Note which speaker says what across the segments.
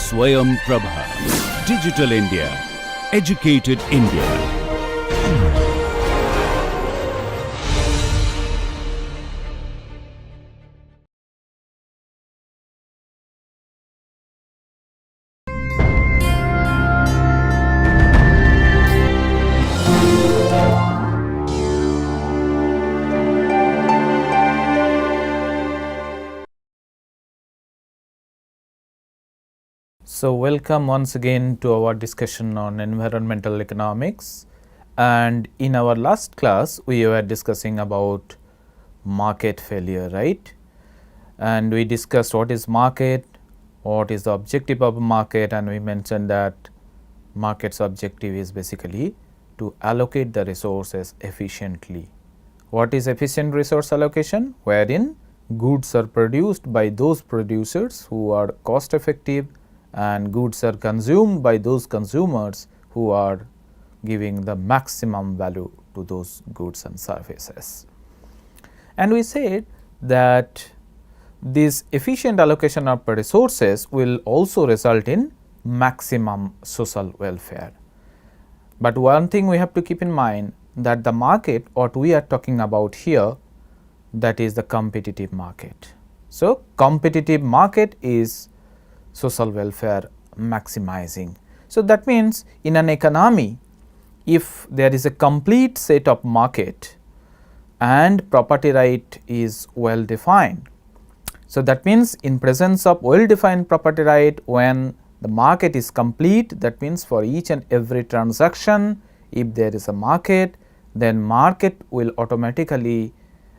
Speaker 1: Swayam Prabha. Digital India. Educated India.
Speaker 2: So, welcome once again to our discussion on environmental economics, and in our last class we were discussing about market failure, right? And we discussed what is market, what is the objective of a market, and we mentioned that market's objective is basically to allocate the resources efficiently. What is efficient resource allocation? Wherein goods are produced by those producers who are cost effective and goods are consumed by those consumers who are giving the maximum value to those goods and services. And we said that this efficient allocation of resources will also result in maximum social welfare. But one thing we have to keep in mind, that the market what we are talking about here, that is the competitive market. So, competitive market is social welfare maximizing. So, that means in an economy, if there is a complete set of market and property right is well defined. So, that means in presence of well defined property right, when the market is complete, that means for each and every transaction, if there is a market, then market will automatically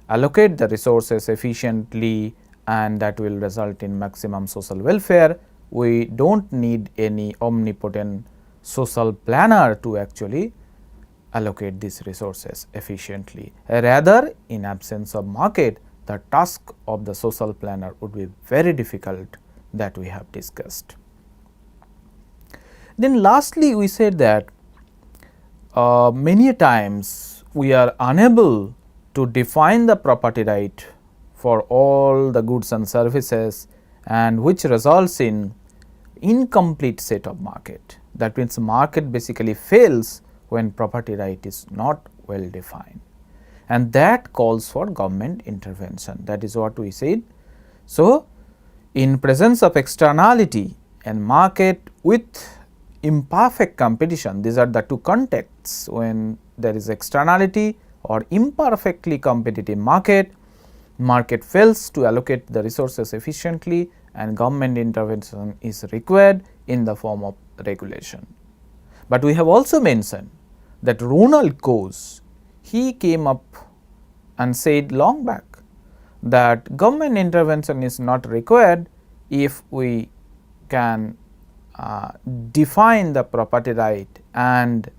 Speaker 2: allocate the resources efficiently, and that will result in maximum social welfare. We do not need any omnipotent social planner to actually allocate these resources efficiently. Rather, in absence of market, the task of the social planner would be very difficult, that we have discussed. Then lastly, we said that many times we are unable to define the property right for all the goods and services, and which results in incomplete set of market. That means, market basically fails when property right is not well defined, and that calls for government intervention. That is what we said. So, in presence of externality and market with imperfect competition, these are the two contexts. When there is externality or imperfectly competitive market, market fails to allocate the resources efficiently, and government intervention is required in the form of regulation. But we have also mentioned that Ronald Coase, he came up and said long back that government intervention is not required if we can define the property right, and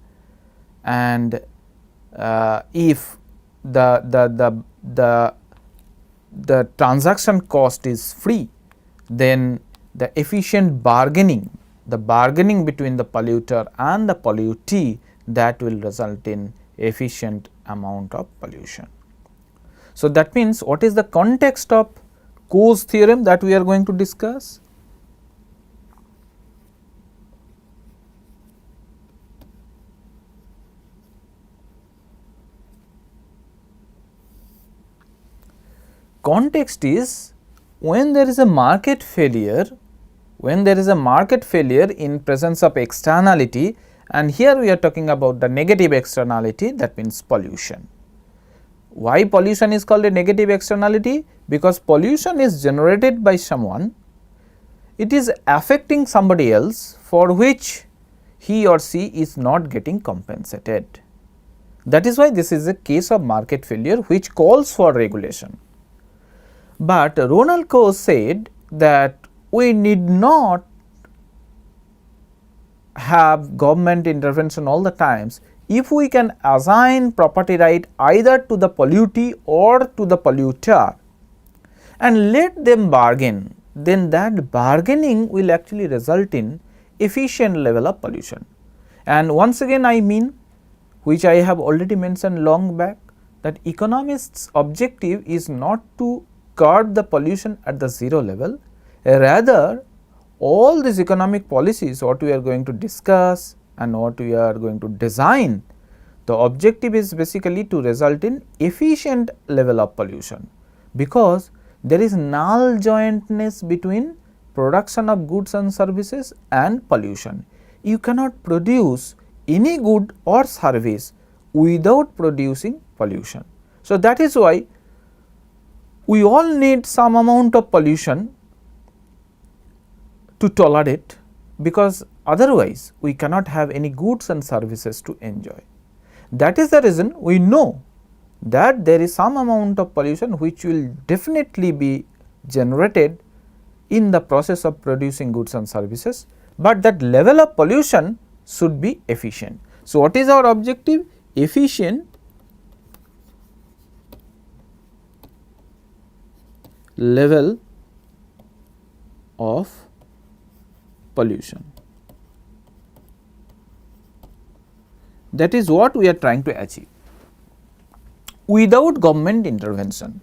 Speaker 2: if the transaction cost is free, then the efficient bargaining, the bargaining between the polluter and the pollutee, that will result in efficient amount of pollution. So, that means what is the context of Coase theorem that we are going to discuss? Context is when there is a market failure, in presence of externality, and here we are talking about the negative externality, that means pollution. Why pollution is called a negative externality? Because pollution is generated by someone, it is affecting somebody else for which he or she is not getting compensated. That is why this is a case of market failure which calls for regulation. But Ronald Coase said that we need not have government intervention all the times if we can assign property right either to the polluter or to the polluter and let them bargain, then that bargaining will actually result in efficient level of pollution. And once again I mean, which I have already mentioned long back, that economists' objective is not to curb the pollution at the zero level, rather all these economic policies what we are going to discuss and what we are going to design, the objective is basically to result in efficient level of pollution, because there is null jointness between production of goods and services and pollution. You cannot produce any good or service without producing pollution. So, that is why we all need some amount of pollution to tolerate, because otherwise we cannot have any goods and services to enjoy. That is the reason we know that there is some amount of pollution which will definitely be generated in the process of producing goods and services, but that level of pollution should be efficient. So, what is our objective? Efficient level of pollution. That is what we are trying to achieve without government intervention.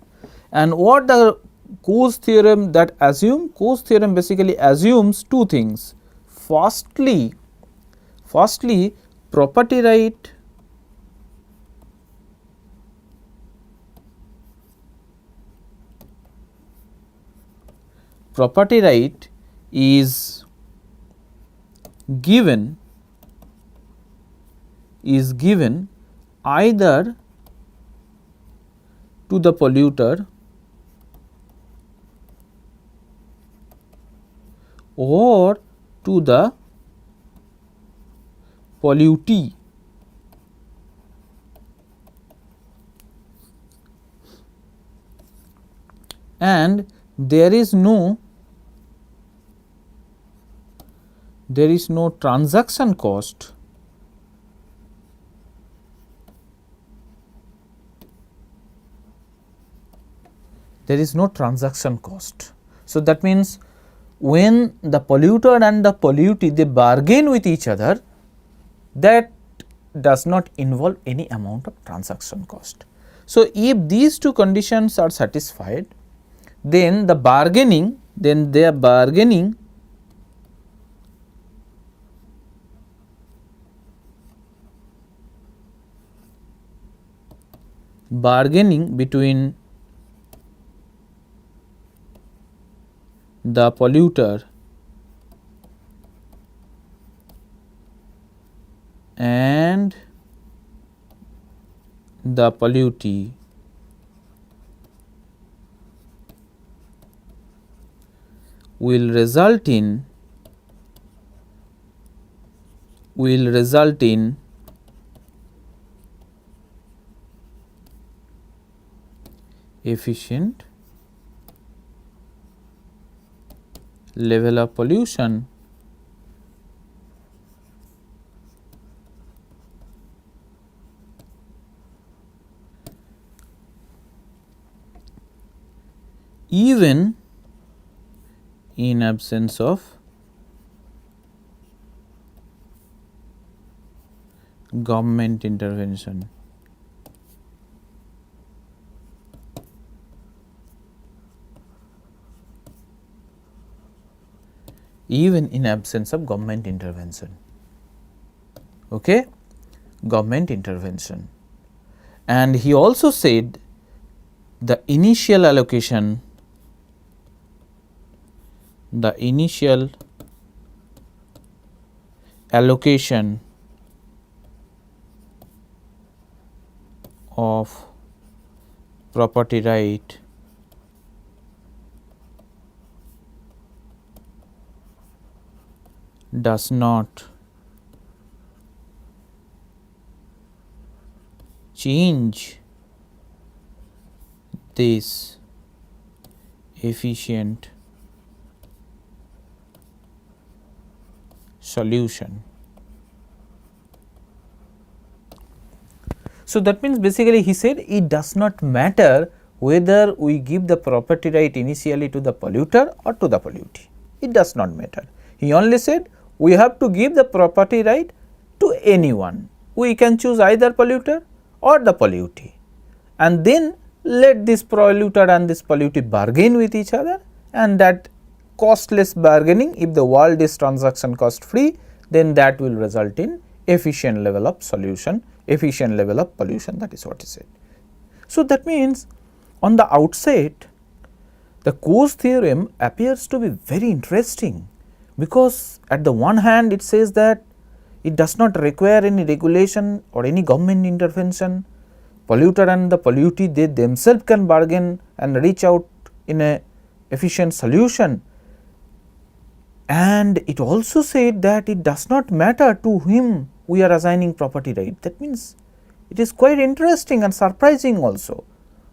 Speaker 2: And what the Coase theorem that assume? Coase theorem basically assumes two things. Firstly, property right is given either to the polluter or to the pollutee. And there is no transaction cost So, that means when the polluter and the pollutee they bargain with each other, that does not involve any amount of transaction cost. So, if these two conditions are satisfied, then their bargaining between the polluter and the pollutee will result in efficient level of pollution even in absence of government intervention. Even in absence of government intervention. Okay? Government intervention. And he also said the initial allocation of property right does not change this efficient solution. So, that means basically he said it does not matter whether we give the property right initially to the polluter or to the pollutee, it does not matter. He only said we have to give the property right to anyone, we can choose either polluter or the pollutee, and then let this polluter and this pollutee bargain with each other, and that costless bargaining. If the world is transaction cost free, then that will result in efficient level of solution, efficient level of pollution, that is what is said. So, that means on the outset the Coase theorem appears to be very interesting, because at the one hand it says that it does not require any regulation or any government intervention. Polluter and the polluted, they themselves can bargain and reach out in a efficient solution. And it also said that it does not matter to whom we are assigning property right. That means it is quite interesting and surprising also.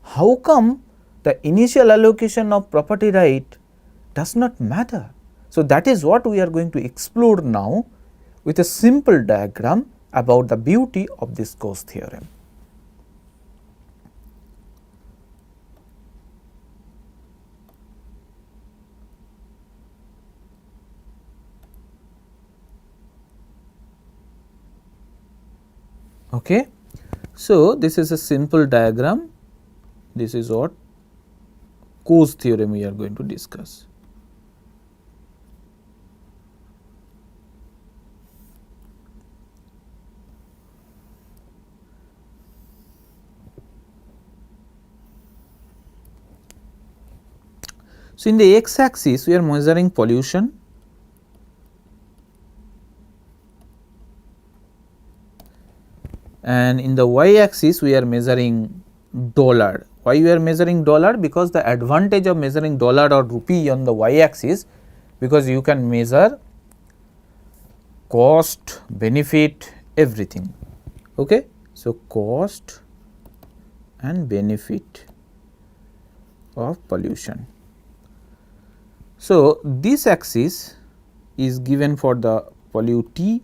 Speaker 2: How come the initial allocation of property right does not matter? So, that is what we are going to explore now with a simple diagram about the beauty of this Coase theorem. Okay. So, this is a simple diagram. This is what Coase theorem we are going to discuss. So, in the x axis we are measuring pollution, and in the y axis we are measuring dollar. Why we are measuring dollar? Because the advantage of measuring dollar or rupee on the y axis, because you can measure cost, benefit, everything. Okay. So, cost and benefit of pollution. So, this axis is given for the pollutee,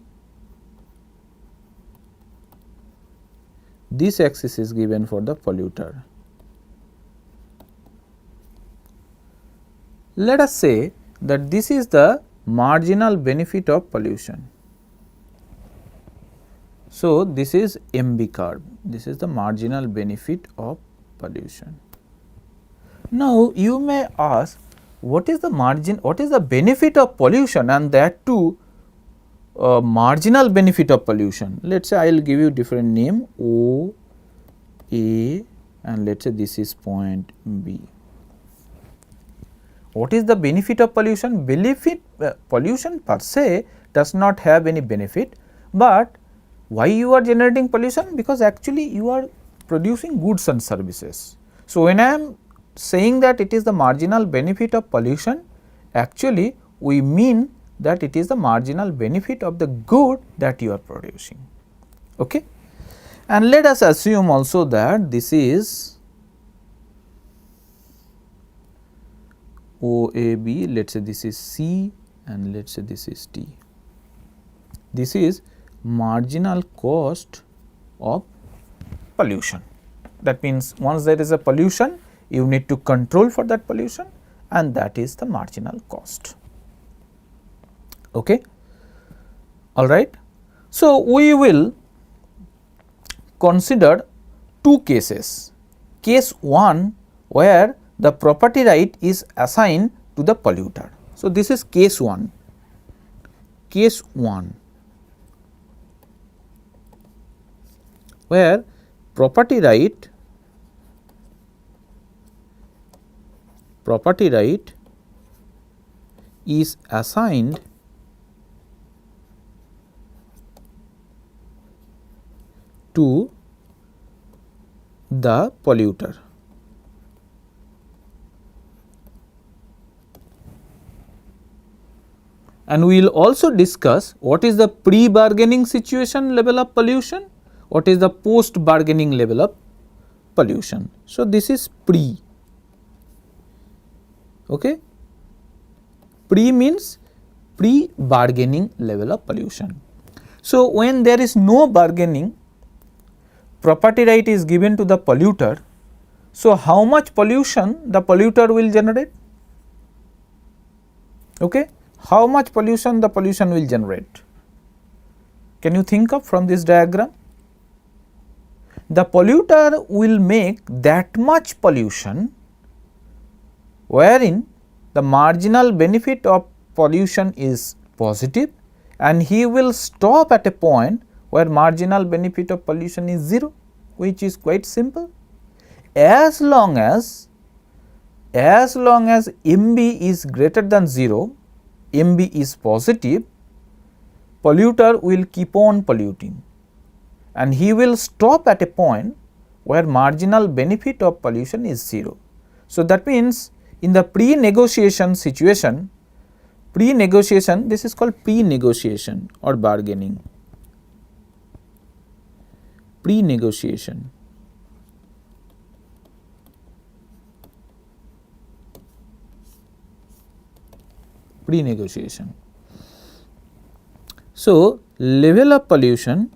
Speaker 2: this axis is given for the polluter. Let us say that this is the marginal benefit of pollution. So, this is MB curve, this is the marginal benefit of pollution. Now, you may ask, what is the margin, what is the benefit of pollution, and that too marginal benefit of pollution. Let us say I will give you different name O, A, and let us say this is point B. What is the benefit of pollution? Pollution per se does not have any benefit, but why you are generating pollution? Because actually you are producing goods and services. So, when I am saying that it is the marginal benefit of pollution, actually we mean that it is the marginal benefit of the good that you are producing. Okay. And let us assume also that this is OAB, let us say this is C and let us say this is T. This is marginal cost of pollution. That means, once there is a pollution, you need to control for that pollution, and that is the marginal cost. Okay. All right. So, we will consider two cases. Case 1, where the property right is assigned to the polluter. So, this is case 1. Case 1, where property right is assigned to the polluter. And we will also discuss what is the pre-bargaining situation level of pollution, what is the post-bargaining level of pollution. So, this is pre. Okay. Pre means pre-bargaining level of pollution. So, when there is no bargaining, property right is given to the polluter. So, how much pollution the polluter will generate? Okay. How much pollution the pollution will generate? Can you think of from this diagram? The polluter will make that much pollution wherein the marginal benefit of pollution is positive, and he will stop at a point where marginal benefit of pollution is 0, which is quite simple. As long as MB is greater than 0, MB is positive, polluter will keep on polluting, and he will stop at a point where marginal benefit of pollution is 0. So, that means in the pre-negotiation situation, this is called pre-negotiation or bargaining. Pre-negotiation. Pre-negotiation. So, level of pollution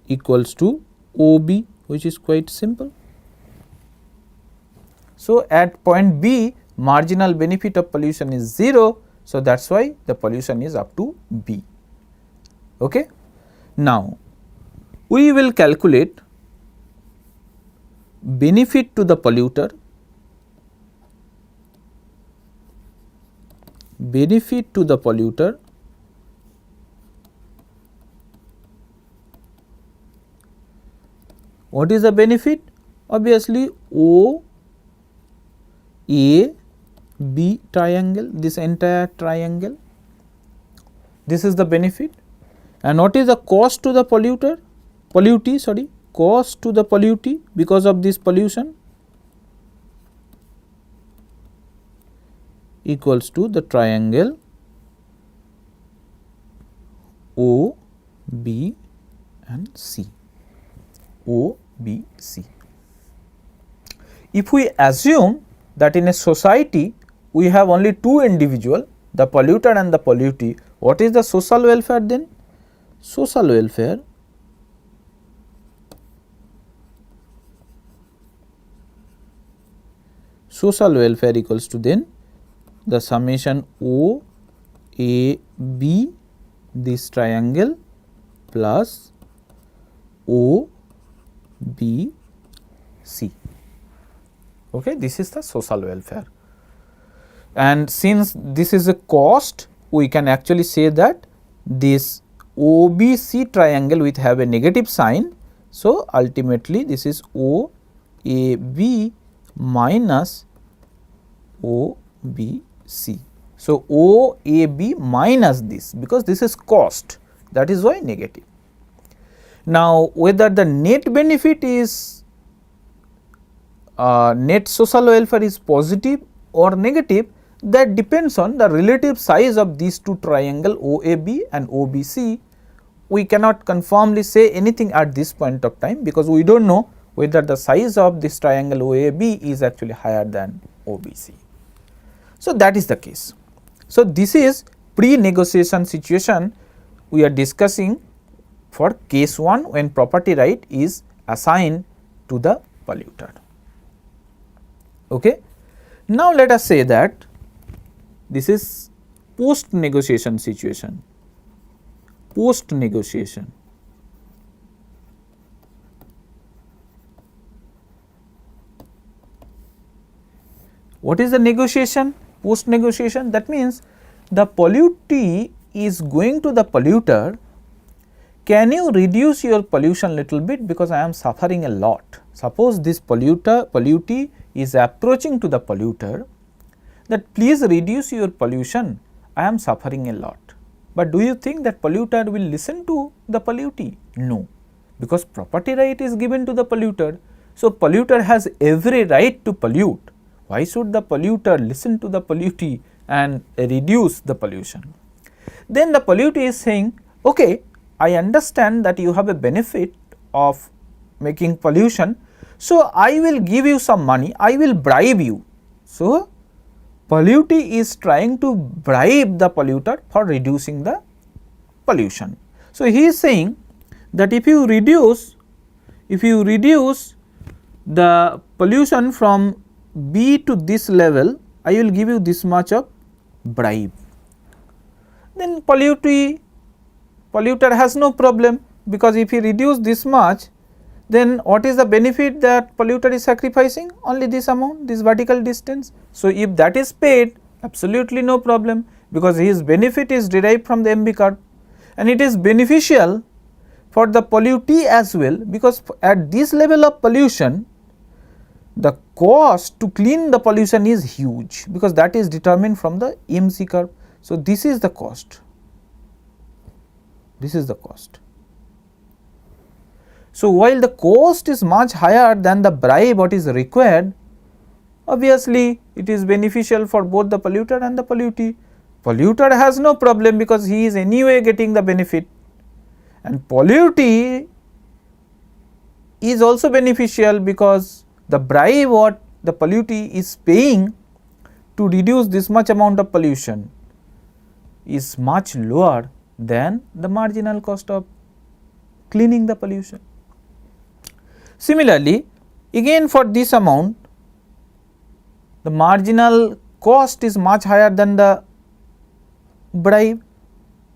Speaker 2: equals to OB, which is quite simple. So, at point B, marginal benefit of pollution is 0. So, that is why the pollution is up to B. Okay. Now, we will calculate benefit to the polluter, What is the benefit? Obviously, O A B triangle, this entire triangle, this is the benefit. And what is the cost to the pollutee, cost to the pollutee because of this pollution, equals to the triangle O B and C. O B C. If we assume that in a society we have only two individuals, the polluter and the pollutee, what is the social welfare then? Social welfare equals to then the summation O A B, this triangle, plus O B C. Okay, this is the social welfare. And since this is a cost, we can actually say that this OBC triangle will have a negative sign. So, ultimately this is OAB minus OBC. So, OAB minus this, because this is cost, that is why negative. Now, whether the net benefit is net social welfare is positive or negative, that depends on the relative size of these two triangle OAB and OBC. We cannot confirmly say anything at this point of time, because we do not know whether the size of this triangle OAB is actually higher than OBC. So, that is the case. So, this is pre-negotiation situation we are discussing for case 1 when property right is assigned to the polluter. Okay. Now, let us say that this is post negotiation situation. Post negotiation. What is the negotiation? Post negotiation, that means the pollutee is going to the polluter, can you reduce your pollution little bit because I am suffering a lot. Suppose this pollutee is approaching to the polluter that please reduce your pollution, I am suffering a lot. But do you think that polluter will listen to the pollutee? No, because property right is given to the polluter. So, polluter has every right to pollute. Why should the polluter listen to the pollutee and reduce the pollution? Then the pollutee is saying, okay, I understand that you have a benefit of making pollution, so I will give you some money, I will bribe you. So, pollutee is trying to bribe the polluter for reducing the pollution. So, he is saying that if you reduce the pollution from B to this level, I will give you this much of bribe. Then polluter has no problem, because if he reduce this much, then what is the benefit that polluter is sacrificing? Only this amount, this vertical distance. So, if that is paid, absolutely no problem, because his benefit is derived from the MB curve, and it is beneficial for the pollutee as well, because at this level of pollution the cost to clean the pollution is huge, because that is determined from the MC curve. So, this is the cost, this is the cost. So, while the cost is much higher than the bribe what is required, obviously it is beneficial for both the polluter and the pollutee. Polluter has no problem because he is anyway getting the benefit, and pollutee is also beneficial because the bribe what the pollutee is paying to reduce this much amount of pollution is much lower than the marginal cost of cleaning the pollution. Similarly, again for this amount the marginal cost is much higher than the bribe.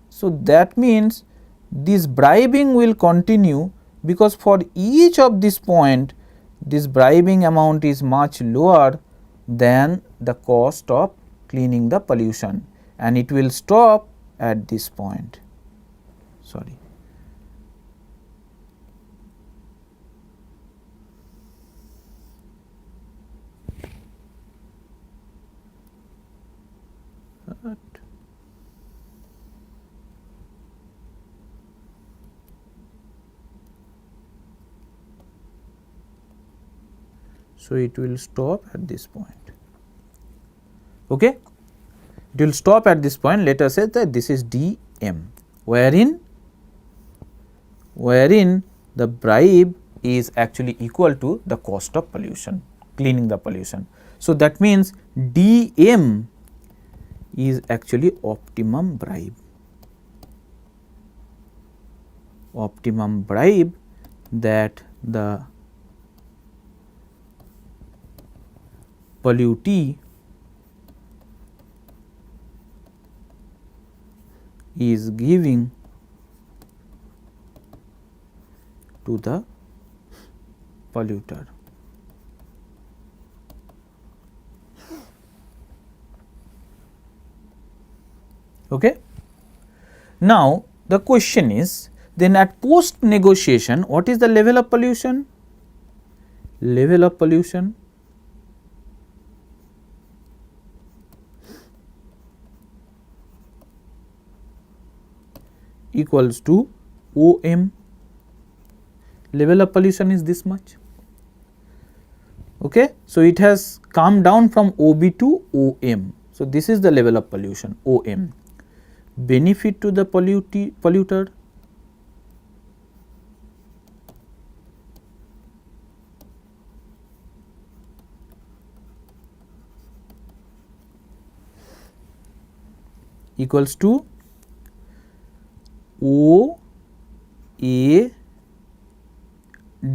Speaker 2: So, that means this bribing will continue, because for each of this point this bribing amount is much lower than the cost of cleaning the pollution, and it will stop at this point. Sorry. So, it will stop at this point. Okay? It will stop at this point. Let us say that this is dm, wherein the bribe is actually equal to the cost of pollution, cleaning the pollution. So, that means dm is actually optimum bribe. Optimum bribe that the pollutee is giving to the polluter. Okay. Now, the question is, then at post negotiation what is the level of pollution? Level of pollution equals to OM. Level of pollution is this much. Okay. So, it has come down from OB to OM. So, this is the level of pollution OM. Benefit to the polluter equals to O A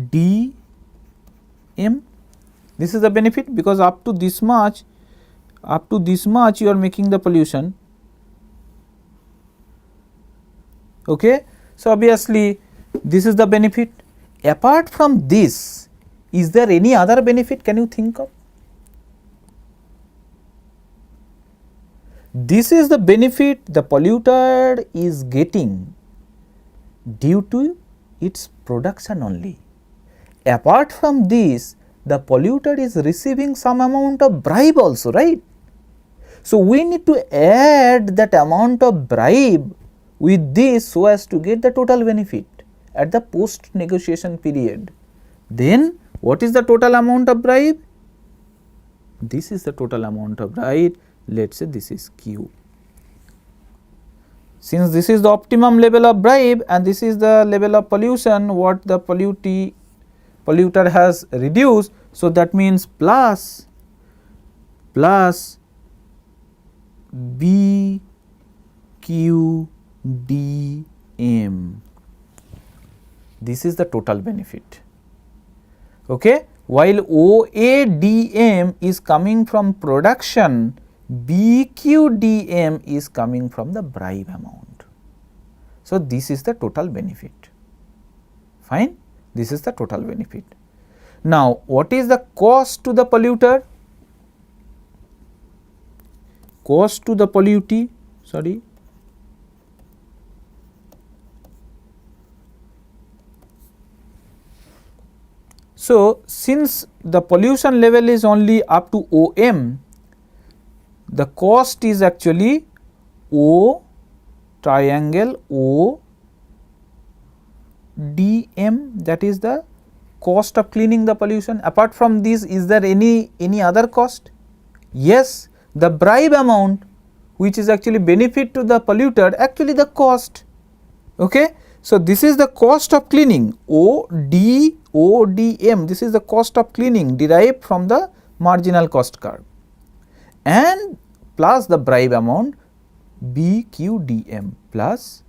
Speaker 2: D M. This is the benefit, because up to this much you are making the pollution. Okay. So, obviously this is the benefit. Apart from this, is there any other benefit can you think of? This is the benefit the polluter is getting due to its production only. Apart from this, the polluter is receiving some amount of bribe also, right? So, we need to add that amount of bribe with this so as to get the total benefit at the post negotiation period. Then what is the total amount of bribe? This is the total amount of bribe. Let us say this is Q. Since this is the optimum level of bribe and this is the level of pollution what the polluter has reduced, so that means plus B Q D M. This is the total benefit. Okay. While OADM is coming from production, BQDM is coming from the bribe amount. So, this is the total benefit. Fine, this is the total benefit. Now, what is the cost to the polluter? Cost to the pollutee, sorry. So, since the pollution level is only up to OM, the cost is actually O triangle ODM, that is the cost of cleaning the pollution. Apart from this, is there any other cost? Yes, the bribe amount, which is actually benefit to the polluter, actually the cost. Okay. So, this is the cost of cleaning ODM, this is the cost of cleaning derived from the marginal cost curve, and plus the bribe amount BQDM plus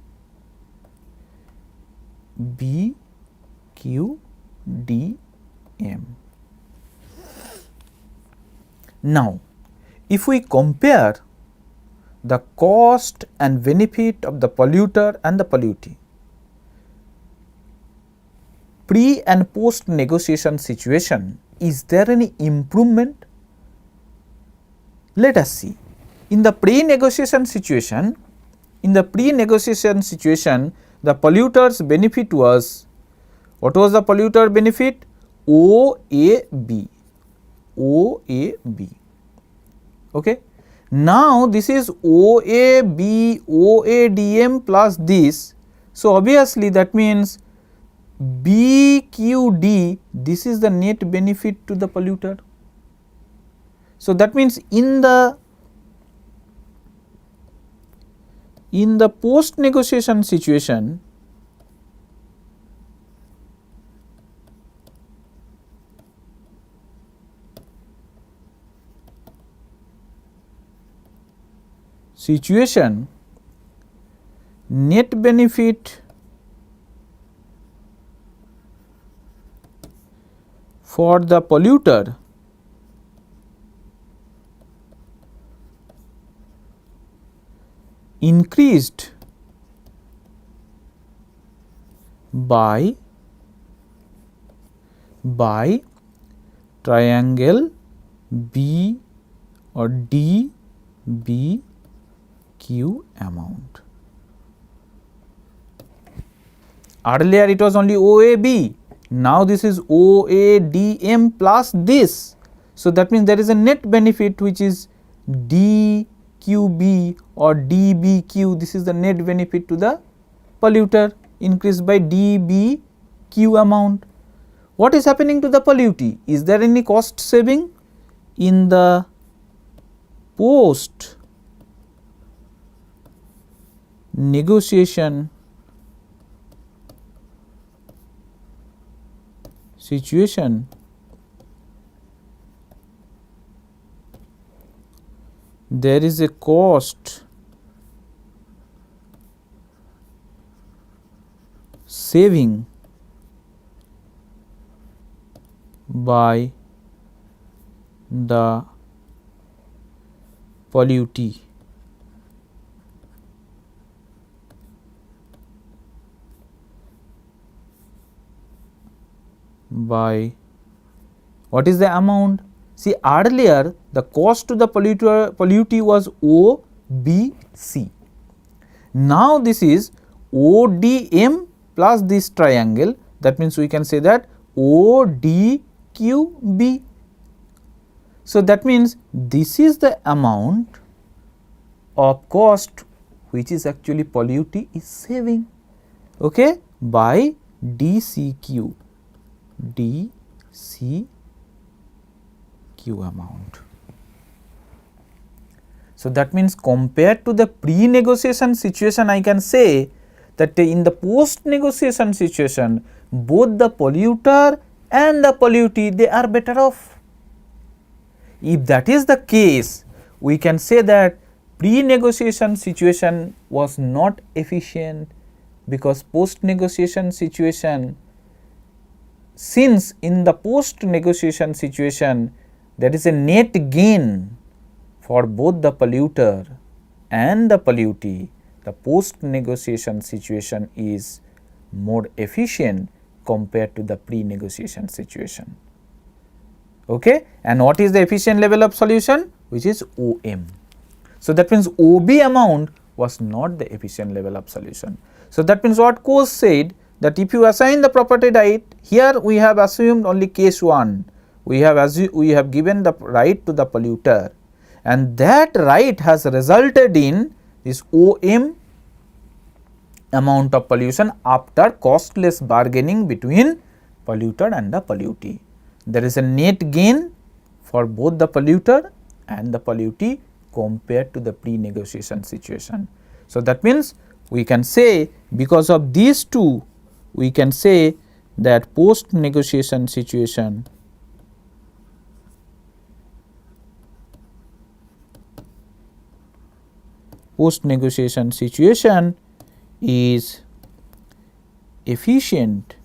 Speaker 2: BQDM. Now, if we compare the cost and benefit of the polluter and the pollutee, pre and post negotiation situation, is there any improvement? Let us see. In the pre-negotiation situation, the polluter's benefit was, what was the polluter benefit? OAB. Okay. Now, this is OAB, OADM plus this. So, obviously, that means BQD, this is the net benefit to the polluter. So, that means in the post negotiation situation, net benefit for the polluter increased by triangle B or DBQ amount. Earlier it was only OAB, now this is OADM plus this. So, that means there is a net benefit which is DQB or DBQ, this is the net benefit to the polluter, increased by DBQ amount. What is happening to the pollutee? Is there any cost saving? In the post negotiation situation, there is a cost saving by the pollutee. By what is the amount? See, earlier the cost to the pollutee was OBC. Now, this is ODM plus this triangle, that means we can say that ODQB. So, that means this is the amount of cost which is actually pollutee is saving, okay, by DCQ amount. So, that means compared to the pre-negotiation situation, I can say that in the post-negotiation situation, both the polluter and the pollutee, they are better off. If that is the case, we can say that pre-negotiation situation was not efficient, because post-negotiation situation, since in the post-negotiation situation there is a net gain for both the polluter and the pollutee, the post-negotiation situation is more efficient compared to the pre-negotiation situation. Okay, and what is the efficient level of solution, which is OM. So that means OB amount was not the efficient level of solution. So that means what Coase said, that if you assign the property right, here we have assumed only case 1, we have given the right to the polluter, and that right has resulted in this OM amount of pollution after costless bargaining between polluter and the pollutee. There is a net gain for both the polluter and the pollutee compared to the pre-negotiation situation. So that means we can say, because of these two, we can say that post-negotiation situation is efficient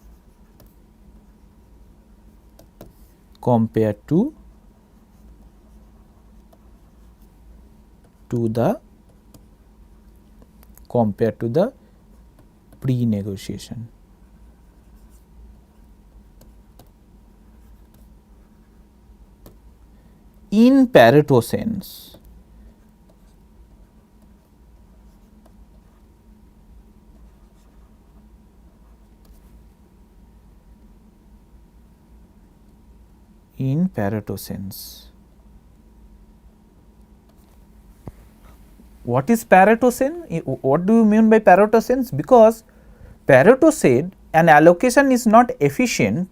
Speaker 2: compared to the pre-negotiation. In Pareto sense, what is Pareto sense? What do you mean by Pareto sense? Because Pareto said an allocation is not efficient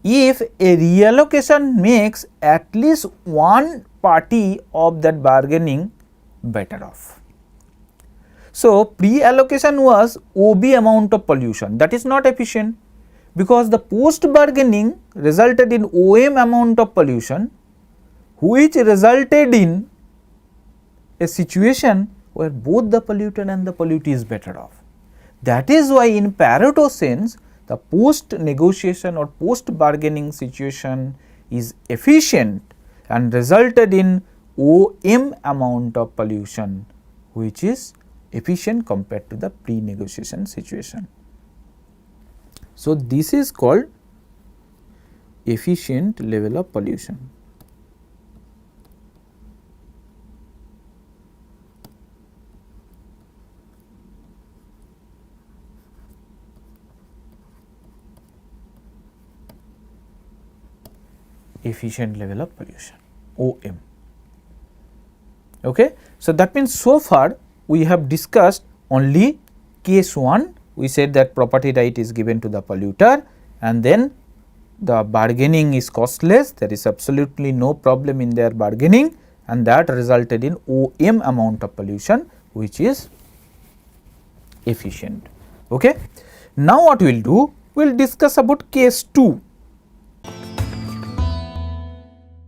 Speaker 2: if a reallocation makes at least one party of that bargaining better off. So pre-allocation was OB amount of pollution, that is not efficient, because the post bargaining resulted in OM amount of pollution, which resulted in a situation where both the polluter and the pollutee is better off. That is why in Pareto sense, the post negotiation or post bargaining situation is efficient and resulted in OM amount of pollution, which is efficient compared to the pre-negotiation situation. So this is called efficient level of pollution. Efficient level of pollution, OM. Okay. So that means so far we have discussed only case 1. We said that property right is given to the polluter, and then the bargaining is costless, there is absolutely no problem in their bargaining, and that resulted in OM amount of pollution, which is efficient. Okay. Now what we will do, we will discuss about case 2.